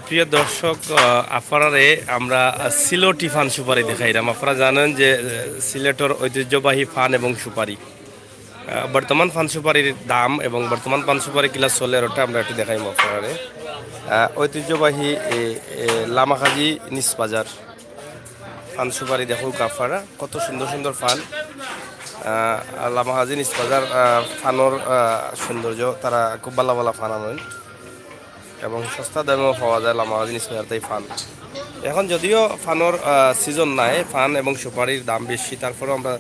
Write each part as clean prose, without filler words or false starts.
প্রিয় দর্শক, আপনারে আমরা সিলেটি ফান সুপারি দেখাইলাম। আপনারা জানেন যে সিলেটের ঐতিহ্যবাহী ফান এবং সুপারি, বর্তমান ফান সুপারির দাম এবং বর্তমান পান সুপারি কিলা চলে ওটা আমরা একটু দেখাইম আপনারে। ঐতিহ্যবাহী লামাখাজি নিচ বাজার ফান সুপারি দেখুন আপনারা, কত সুন্দর সুন্দর ফান। লামাহাজি নিচ বাজার ফানোর সৌন্দর্য, তারা খুব ভালো ভালো ফান আনেন এবং সস্তা দামেও পাওয়া যায় লামাহাজি নিচ বাজার তাই ফান। এখন যদিও ফানোর সিজন নাই, ফান এবং সুপারির দাম বেশি, তারপরেও আমরা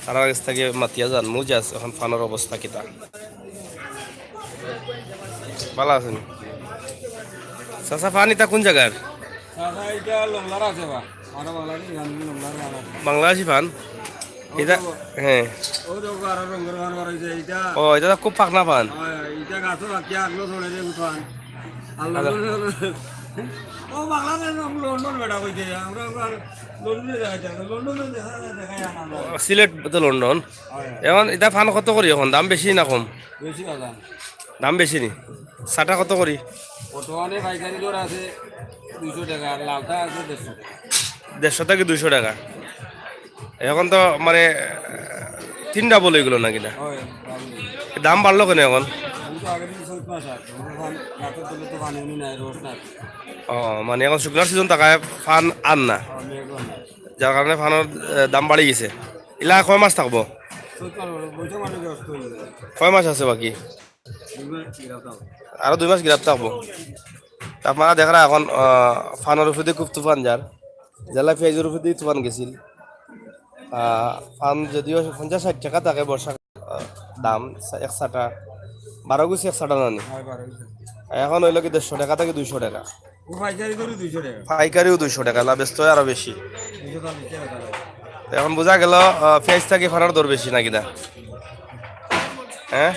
তারা কাছ থেকে মাতিয়া যান মুজাজ এখন ফানোর অবস্থা কিতা ভালো আছেন? চাচা ফান এটা কোন জায়গার? বাংলাদেশি ফান এটা? হ্যাঁ, ও এটা তো খুব পাকনা ফান। সিলেট তো লন্ডন। এখন এটা ফান কত করি এখন? দাম বেশি না কম? দাম বেশি নি? চাটা কত করি? বর্তমানে পাইকারি দর আছে 200 টাকা, আর লালটা আছে 150 টাকা। 150 থেকে 200 টাকা। এখন তো মানে 3 ডাবল এগুলো নাকি না? দাম বাড়লো কেন এখন? ও মানে এখন শুকনার সিজন থাকায় ফান আন না, যার কারণে ফানের দাম বাড়ি গেছে। ইলা কয় মাস থাকবো? কয় মাস আছে বাকি? আরো 2 মাস গিরাপ থাকবো। আপনারা দেখরা এখন ফানের উপরে খুব তুফান, যার জেলা পেঁয়াজের উপরে তুফান গেছিল। ফান যদিও 50-60 টাকা থাকে বর্ষা দাম, 1 চাটা 12 গুছি 1 চাটা নানি, এখন হইল কি 150 টাকা থেকে 200 টাকা। পাইকারিও 200 টাকা, লাভ ব্যস্ত আরো বেশি। এখন বোঝা গেল পেঁয়াজ থেকে ফানার দর বেশি নাকি না? হ্যাঁ,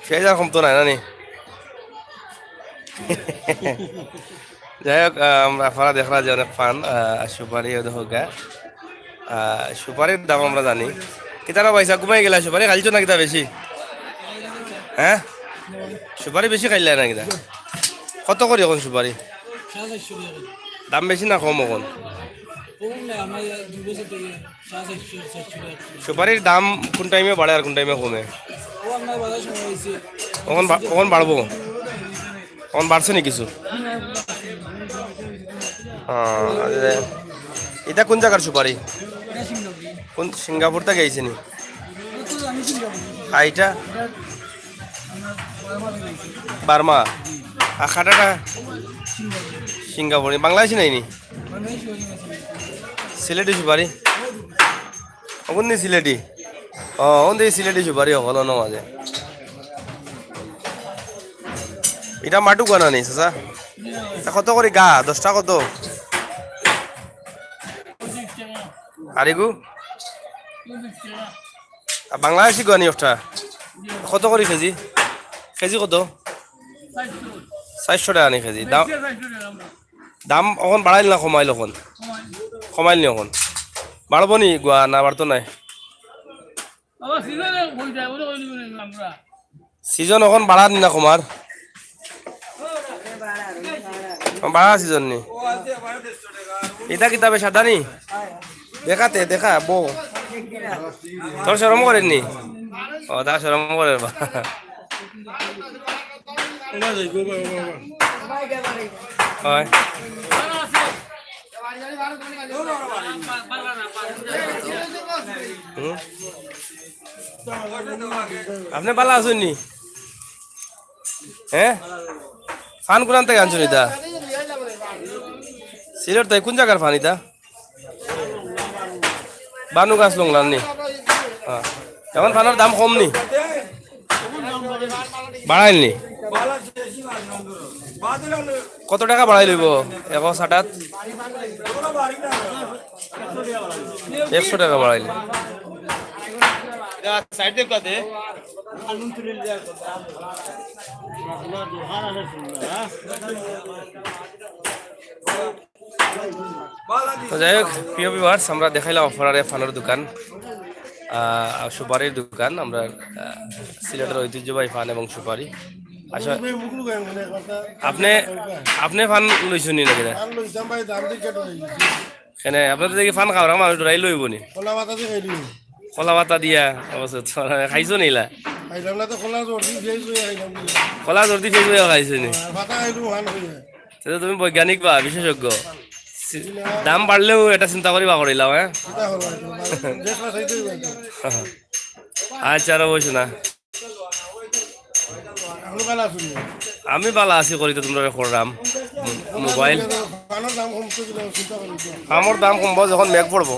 পেঁয়াজ আর কমতো নাই নানি। যাই হোক, আপনারা দেখলা যে অনেক ফান সুপারি হোক, সুপারির দাম আমরা জানি। কিতারা পয়সা ঘুমাই গেলা? সুপারি খাইছো না কিতা বেশি? হ্যাঁ, সুপারি বেশি খাইলে না কিতা? কত করি এখন সুপারি? দাম বেশি না কম এখন? সুপারির দাম কোন টাইমে বাড়ে আর কোন টাইমে কমে? কখন বাড়বো? কখন বাড়ছে নি কিছু? এটা কোন জায়গার সুপারি? কোন সিঙ্গাপুর থেকে আইছে নি? এইটা বার্মা। আর খাটাটা সিঙ্গাপুরি, বাংলাদেশি নাইনি? সিলেটি সুপারি কোন নি? সিলেটি? ও কোন দিকে সিলেটি সুপারি হল ন মাঝে। এটা মাটু গানা নেই চাচা? কত করে গা? 10 টাকা কত? আরিগু বাংলাদেশি গানি ওটা কত করে কেজি? কেজি কত? 400 টাকা নি কেজি। দাম দাম এখন বাড়াইল না কমাইল? এখন কমাইল নি? এখন বাড়বো নি গুয়া না বাড়তো নাই? সিজন এখন বাড়ার নি না কমার? বাড়া সিজন নি? এটা কিতাবে সাদা নি? দেখাতে দেখা বউ তোর শরম করেননি? ও তা শরম করে বা। হয় আপনি ভালো আছেন নি? হ্যাঁ, ফান কোরআন থেকে আনছেন এটা? সিলেট তাই কোন জায়গার ফান এটা? বানু গাছ লংলার নি? এখন ফানের দাম কম নি? বাড়াইনি কত টাকা বাড়াই লইব 160 100 টাকা বাড়াইলে তো যাই হোক প্রিয় ভিউয়ার্স আমরা দেখাইলাম অফারে ফানের দোকান সুপারির দোকান আমরা সিলেটের ঐতিহ্যবাহী ফান এবং সুপারি আচ্ছা আপনি আপনি ফান লইছেন নি নাকি কেন আপনাদের দেখি ফান খাওয়া মানুষ ডরাই লইব নি কলা পাতা দিয়া অবশ্য খাইছো নিলা কলা জর্দি ফেস হয়ে খাইছো নি সেটা তুমি বৈজ্ঞানিক বা বিশেষজ্ঞ দাম বাড়লেও এটা চিন্তা করিবা করিলাম হ্যাঁ আচ্ছা আর বসো না আমি বালা আছি করি তো তোমরা করলাম মোবাইল আমার দাম কমব যখন মেঘ পড়বো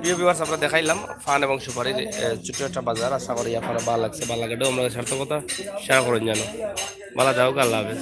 প্রিয় ভিউয়ার্স আমরা দেখাইলাম ফান এবং সুপারির ছোট একটা বাজার আশা করি আপনারা ভালো লাগছে ভালো লাগে আমরা সার্থকতা শেয়ার করেন জানো ভালো যাও আল্লাহ হাফেজ।